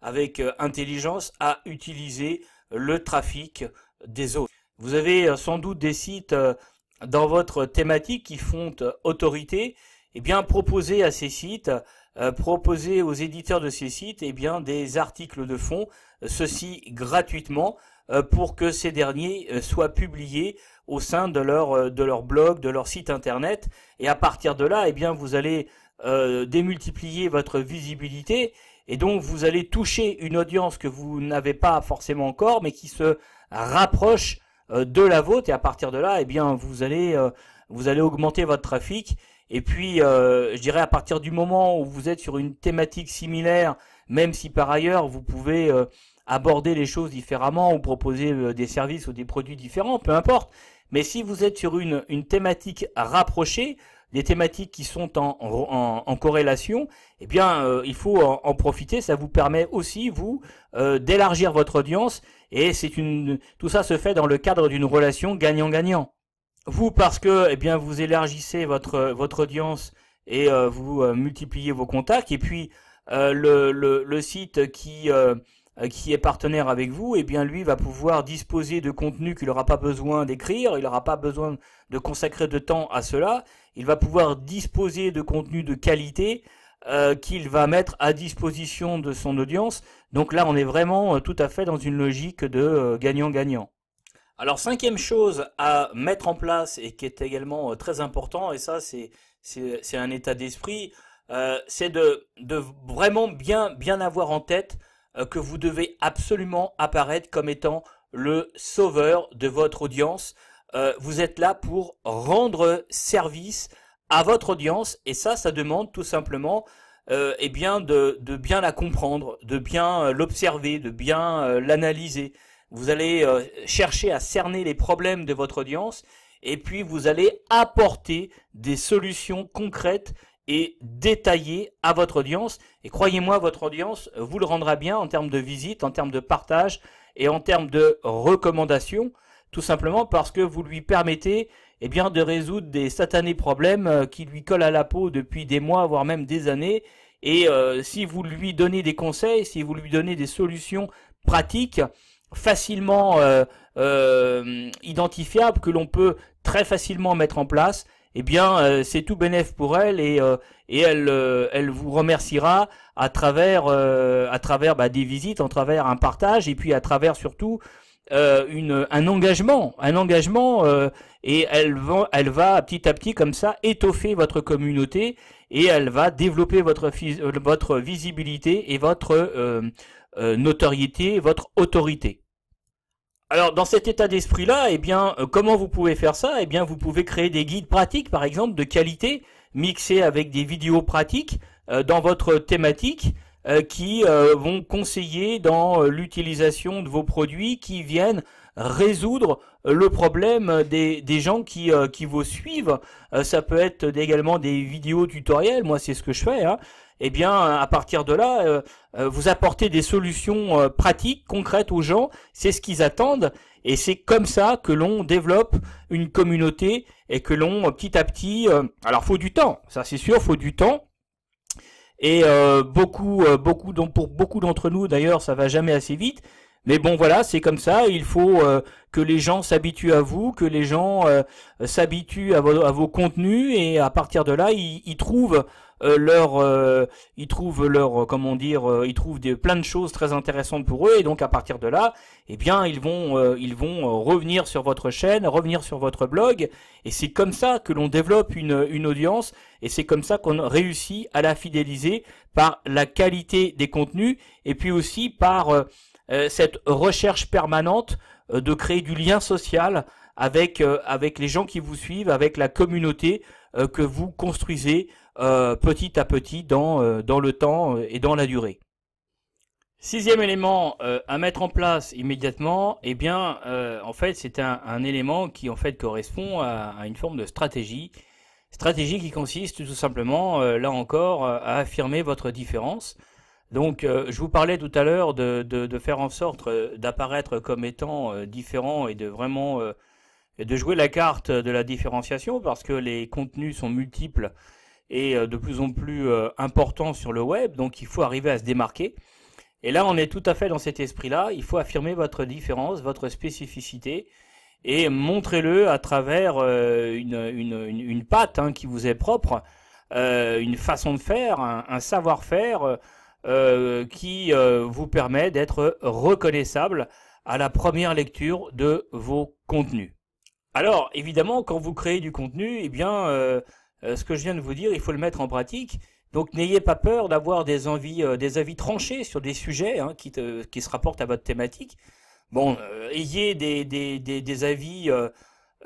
avec intelligence à utiliser le trafic des autres. Vous avez sans doute des sites dans votre thématique qui font autorité. Proposez à ces sites, proposez aux éditeurs de ces sites des articles de fond, ceci gratuitement, pour que ces derniers soient publiés au sein de leur blog, de leur site internet, et à partir de là, vous allez démultiplier votre visibilité, et donc vous allez toucher une audience que vous n'avez pas forcément encore, mais qui se rapproche de la vôtre, et à partir de là, vous allez augmenter votre trafic. Et puis, je dirais à partir du moment où vous êtes sur une thématique similaire, même si par ailleurs vous pouvez aborder les choses différemment ou proposer des services ou des produits différents, peu importe. Mais si vous êtes sur une thématique rapprochée, des thématiques qui sont en corrélation, il faut en profiter. Ça vous permet aussi, vous, d'élargir votre audience, et tout ça se fait dans le cadre d'une relation gagnant-gagnant. Vous, parce que vous élargissez votre audience et vous multipliez vos contacts, et puis le site qui est partenaire avec vous, lui va pouvoir disposer de contenu qu'il n'aura pas besoin d'écrire, il n'aura pas besoin de consacrer de temps à cela, il va pouvoir disposer de contenu de qualité qu'il va mettre à disposition de son audience. Donc là, on est vraiment tout à fait dans une logique de gagnant-gagnant. Alors, cinquième chose à mettre en place, et qui est également très important, et ça c'est un état d'esprit, c'est de vraiment bien avoir en tête que vous devez absolument apparaître comme étant le sauveur de votre audience. Vous êtes là pour rendre service à votre audience, et ça demande tout simplement eh bien de bien la comprendre, de bien l'observer, de bien l'analyser. Vous allez chercher à cerner les problèmes de votre audience, et puis vous allez apporter des solutions concrètes et détaillées à votre audience. Et croyez-moi, votre audience vous le rendra bien en termes de visite, en termes de partage et en termes de recommandations, tout simplement parce que vous lui permettez eh bien, de résoudre des satanés problèmes qui lui collent à la peau depuis des mois, voire même des années. Et si vous lui donnez des conseils, si vous lui donnez des solutions pratiques, facilement identifiables, que l'on peut très facilement mettre en place, eh bien c'est tout bénef pour elle, et elle vous remerciera à travers des visites, à travers un partage, et puis à travers surtout un engagement, et elle va petit à petit comme ça étoffer votre communauté, et elle va développer votre visibilité et votre notoriété, votre autorité. Alors dans cet état d'esprit-là, eh bien, comment vous pouvez faire ça? Eh bien, vous pouvez créer des guides pratiques, par exemple, de qualité, mixés avec des vidéos pratiques dans votre thématique, qui vont conseiller dans l'utilisation de vos produits, qui viennent résoudre le problème des gens qui vous suivent. Ça peut être également des vidéos tutoriels, moi c'est ce que je fais, hein. Eh bien, à partir de là, vous apportez des solutions pratiques, concrètes aux gens, c'est ce qu'ils attendent, et c'est comme ça que l'on développe une communauté, et que l'on, petit à petit, alors faut du temps, ça c'est sûr, faut du temps, et pour beaucoup d'entre nous d'ailleurs, ça va jamais assez vite. Mais bon, voilà, c'est comme ça. Il faut que les gens s'habituent à vous, que les gens s'habituent à vos contenus, et à partir de là, ils trouvent comment dire, ils trouvent plein de choses très intéressantes pour eux, et donc à partir de là, eh bien, ils vont revenir sur votre chaîne, revenir sur votre blog, et c'est comme ça que l'on développe une audience, et c'est comme ça qu'on réussit à la fidéliser par la qualité des contenus, et puis aussi par cette recherche permanente de créer du lien social avec les gens qui vous suivent, avec la communauté que vous construisez petit à petit dans le temps et dans la durée. Sixième élément à mettre en place immédiatement, eh bien, en fait, c'est un élément qui en fait correspond à une forme de stratégie qui consiste tout simplement, là encore, à affirmer votre différence. Donc, je vous parlais tout à l'heure de faire en sorte d'apparaître comme étant différent, et de vraiment de jouer la carte de la différenciation, parce que les contenus sont multiples et de plus en plus importants sur le web, donc il faut arriver à se démarquer. Et là, on est tout à fait dans cet esprit-là. Il faut affirmer votre différence, votre spécificité, et montrez-le à travers une patte qui vous est propre, une façon de faire, un savoir-faire qui vous permet d'être reconnaissable à la première lecture de vos contenus. Alors, évidemment, quand vous créez du contenu, eh bien, ce que je viens de vous dire, il faut le mettre en pratique. Donc, n'ayez pas peur d'avoir des avis tranchés sur des sujets qui se rapportent à votre thématique. Bon, ayez des avis,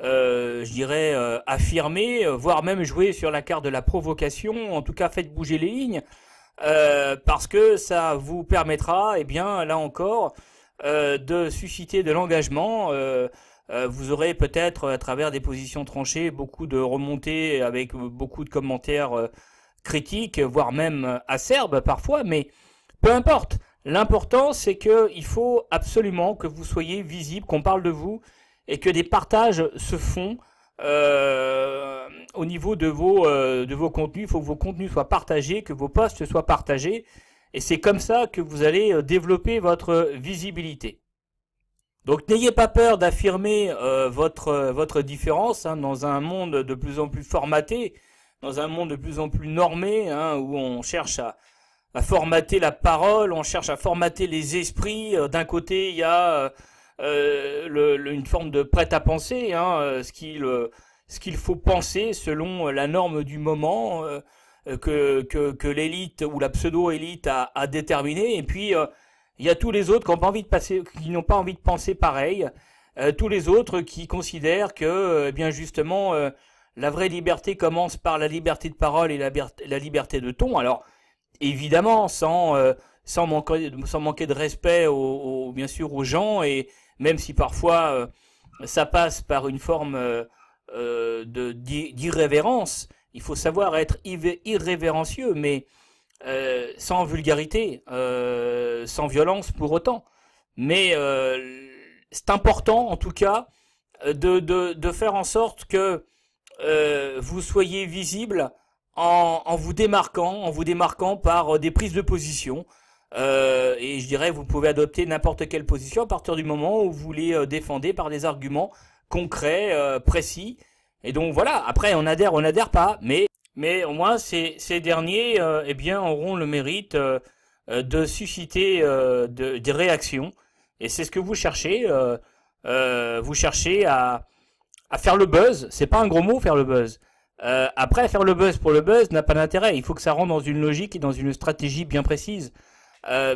je dirais, affirmés, voire même jouer sur la carte de la provocation. En tout cas, faites bouger les lignes. Parce que ça vous permettra, eh bien, là encore, de susciter de l'engagement. Vous aurez peut-être, à travers des positions tranchées, beaucoup de remontées avec beaucoup de commentaires critiques, voire même acerbes parfois, mais peu importe. L'important, c'est qu'il faut absolument que vous soyez visible, qu'on parle de vous, et que des partages se font au niveau de vos contenus. Il faut que vos contenus soient partagés, que vos posts soient partagés, et c'est comme ça que vous allez développer votre visibilité. Donc n'ayez pas peur d'affirmer votre différence dans un monde de plus en plus formaté, dans un monde de plus en plus normé, où on cherche à formater la parole, on cherche à formater les esprits. D'un côté, il y a une forme de prêt-à-penser, ce qu'il faut penser selon la norme du moment. que l'élite ou la pseudo-élite a déterminé. Et puis il y a tous les autres qui n'ont pas envie de passer, qui n'ont pas envie de penser pareil. Tous les autres qui considèrent que, eh bien justement, la vraie liberté commence par la liberté de parole et la liberté de ton. Alors, évidemment, sans manquer de respect bien sûr aux gens, et même si parfois ça passe par une forme d'irrévérence, il faut savoir être irrévérencieux, mais sans vulgarité, sans violence pour autant. Mais c'est important, en tout cas, de faire en sorte que vous soyez visible en vous démarquant par des prises de position. Et je dirais, vous pouvez adopter n'importe quelle position à partir du moment où vous les défendez par des arguments concrets, précis. Et donc voilà, après on adhère pas, mais au moins ces derniers eh bien auront le mérite de susciter des réactions. Et c'est ce que vous cherchez. Vous cherchez à faire le buzz. C'est pas un gros mot, faire le buzz. Après, faire le buzz pour le buzz n'a pas d'intérêt. Il faut que ça rentre dans une logique et dans une stratégie bien précise.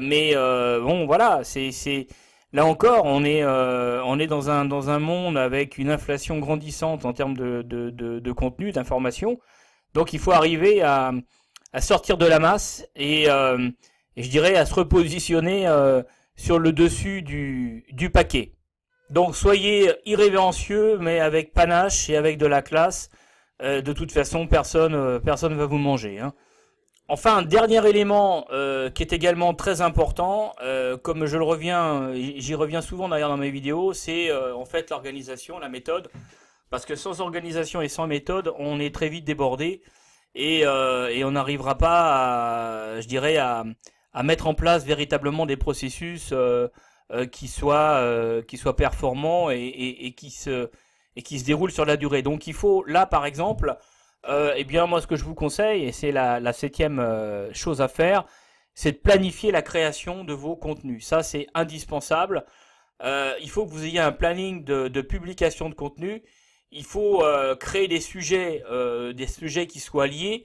Mais bon, voilà, c'est là encore, on est dans un monde avec une inflation grandissante en termes de contenu, d'information. Donc, il faut arriver à sortir de la masse et je dirais à se repositionner sur le dessus du paquet. Donc, soyez irrévérencieux, mais avec panache et avec de la classe. De toute façon, personne va vous manger, hein. Enfin, un dernier élément qui est également très important, comme j'y reviens souvent d'ailleurs dans mes vidéos, c'est en fait l'organisation, la méthode. Parce que sans organisation et sans méthode, on est très vite débordé et on n'arrivera pas, je dirais, à mettre en place véritablement des processus qui soient performants et qui se déroulent sur la durée. Donc il faut, là par exemple, eh bien moi ce que je vous conseille, et c'est la 7e chose à faire, c'est de planifier la création de vos contenus. Ça c'est indispensable. Il faut que vous ayez un planning de publication de contenu. Il faut créer des sujets qui soient liés.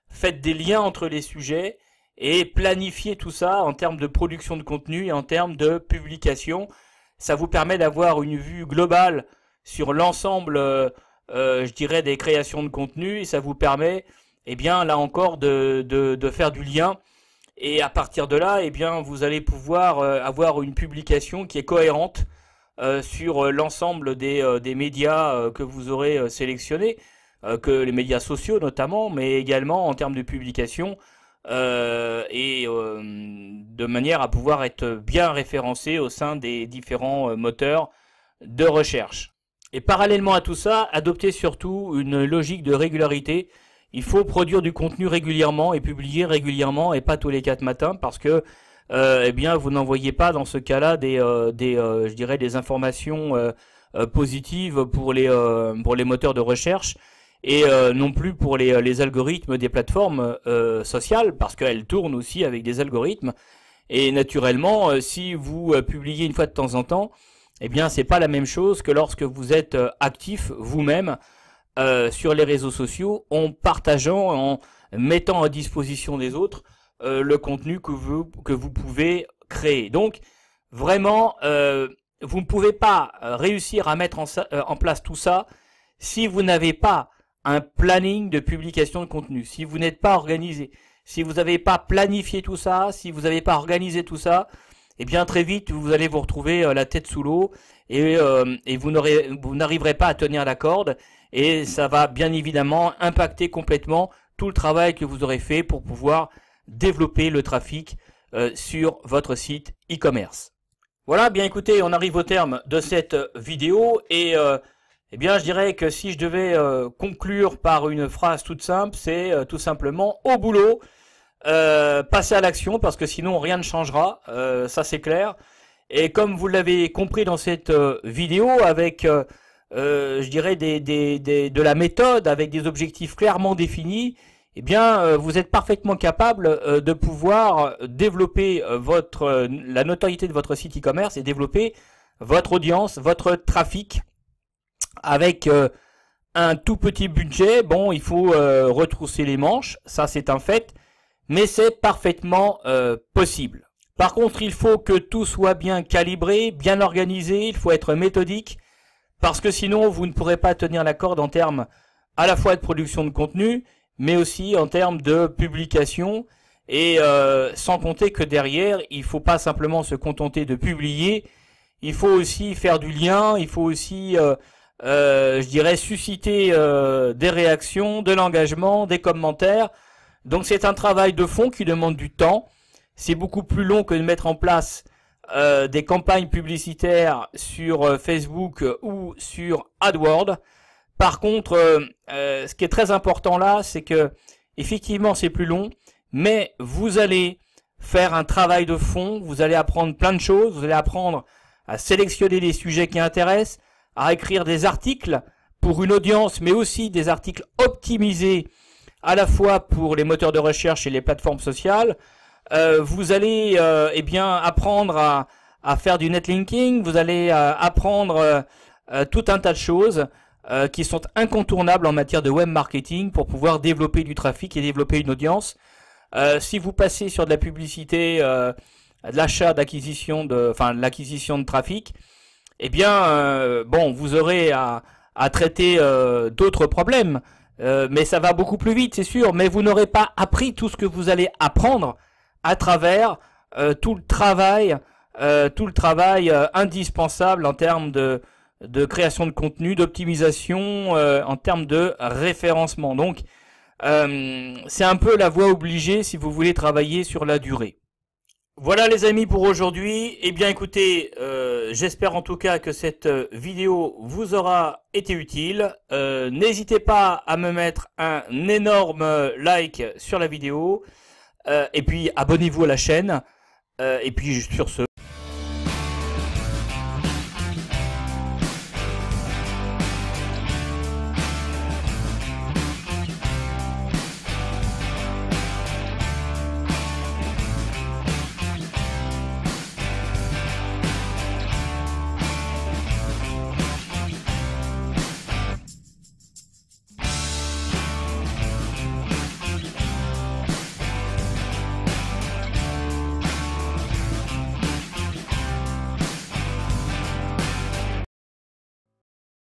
Faites des liens entre les sujets et planifier tout ça en termes de production de contenu et en termes de publication. Ça vous permet d'avoir une vue globale sur l'ensemble, je dirais, des créations de contenu, et ça vous permet, eh bien, là encore, de faire du lien. Et à partir de là, eh bien, vous allez pouvoir avoir une publication qui est cohérente sur l'ensemble des médias que vous aurez sélectionnés, que les médias sociaux notamment, mais également en termes de publication, de manière à pouvoir être bien référencé au sein des différents moteurs de recherche. Et parallèlement à tout ça, adoptez surtout une logique de régularité. Il faut produire du contenu régulièrement et publier régulièrement et pas tous les 4 matins, parce que eh bien vous n'envoyez pas dans ce cas-là je dirais des informations positives pour les moteurs de recherche et non plus pour les algorithmes des plateformes sociales, parce qu'elles tournent aussi avec des algorithmes. Et naturellement, si vous publiez une fois de temps en temps, eh bien c'est pas la même chose que lorsque vous êtes actif vous-même sur les réseaux sociaux, en partageant, en mettant à disposition des autres le contenu que vous pouvez créer. Donc vraiment, vous ne pouvez pas réussir à mettre en place tout ça si vous n'avez pas un planning de publication de contenu, si vous n'êtes pas organisé, si vous n'avez pas planifié tout ça, si vous n'avez pas organisé tout ça, eh bien très vite vous allez vous retrouver la tête sous l'eau et vous n'arriverez pas à tenir la corde, et ça va bien évidemment impacter complètement tout le travail que vous aurez fait pour pouvoir développer le trafic sur votre site e-commerce. Voilà, bien écoutez, on arrive au terme de cette vidéo et eh bien je dirais que si je devais conclure par une phrase toute simple, c'est tout simplement au boulot. Passez à l'action, parce que sinon rien ne changera, ça c'est clair. Et comme vous l'avez compris dans cette vidéo, avec je dirais de la méthode, avec des objectifs clairement définis, eh bien vous êtes parfaitement capable de pouvoir développer la notoriété de votre site e-commerce et développer votre audience, votre trafic, avec un tout petit budget, bon, il faut retrousser les manches, ça c'est un fait, mais c'est parfaitement possible. Par contre, il faut que tout soit bien calibré, bien organisé, il faut être méthodique, parce que sinon vous ne pourrez pas tenir la corde en termes à la fois de production de contenu, mais aussi en termes de publication, et sans compter que derrière, il faut pas simplement se contenter de publier, il faut aussi faire du lien, il faut aussi, je dirais, susciter des réactions, de l'engagement, des commentaires. Donc c'est un travail de fond qui demande du temps. C'est beaucoup plus long que de mettre en place des campagnes publicitaires sur Facebook ou sur AdWords. Par contre, ce qui est très important là, c'est que effectivement c'est plus long, mais vous allez faire un travail de fond, vous allez apprendre plein de choses, vous allez apprendre à sélectionner les sujets qui intéressent, à écrire des articles pour une audience, mais aussi des articles optimisés à la fois pour les moteurs de recherche et les plateformes sociales. Vous allez eh bien apprendre à faire du netlinking, vous allez apprendre tout un tas de choses qui sont incontournables en matière de web marketing pour pouvoir développer du trafic et développer une audience. Si vous passez sur de la publicité, de l'achat, d'acquisition l'acquisition de trafic, eh bien, bon, vous aurez à traiter d'autres problèmes, mais ça va beaucoup plus vite, c'est sûr. Mais vous n'aurez pas appris tout ce que vous allez apprendre à travers tout le travail indispensable en termes de création de contenu, d'optimisation, en termes de référencement. Donc, c'est un peu la voie obligée si vous voulez travailler sur la durée. Voilà les amis pour aujourd'hui. Eh bien écoutez, j'espère en tout cas que cette vidéo vous aura été utile. N'hésitez pas à me mettre un énorme like sur la vidéo. Et puis abonnez-vous à la chaîne. Et puis sur ce,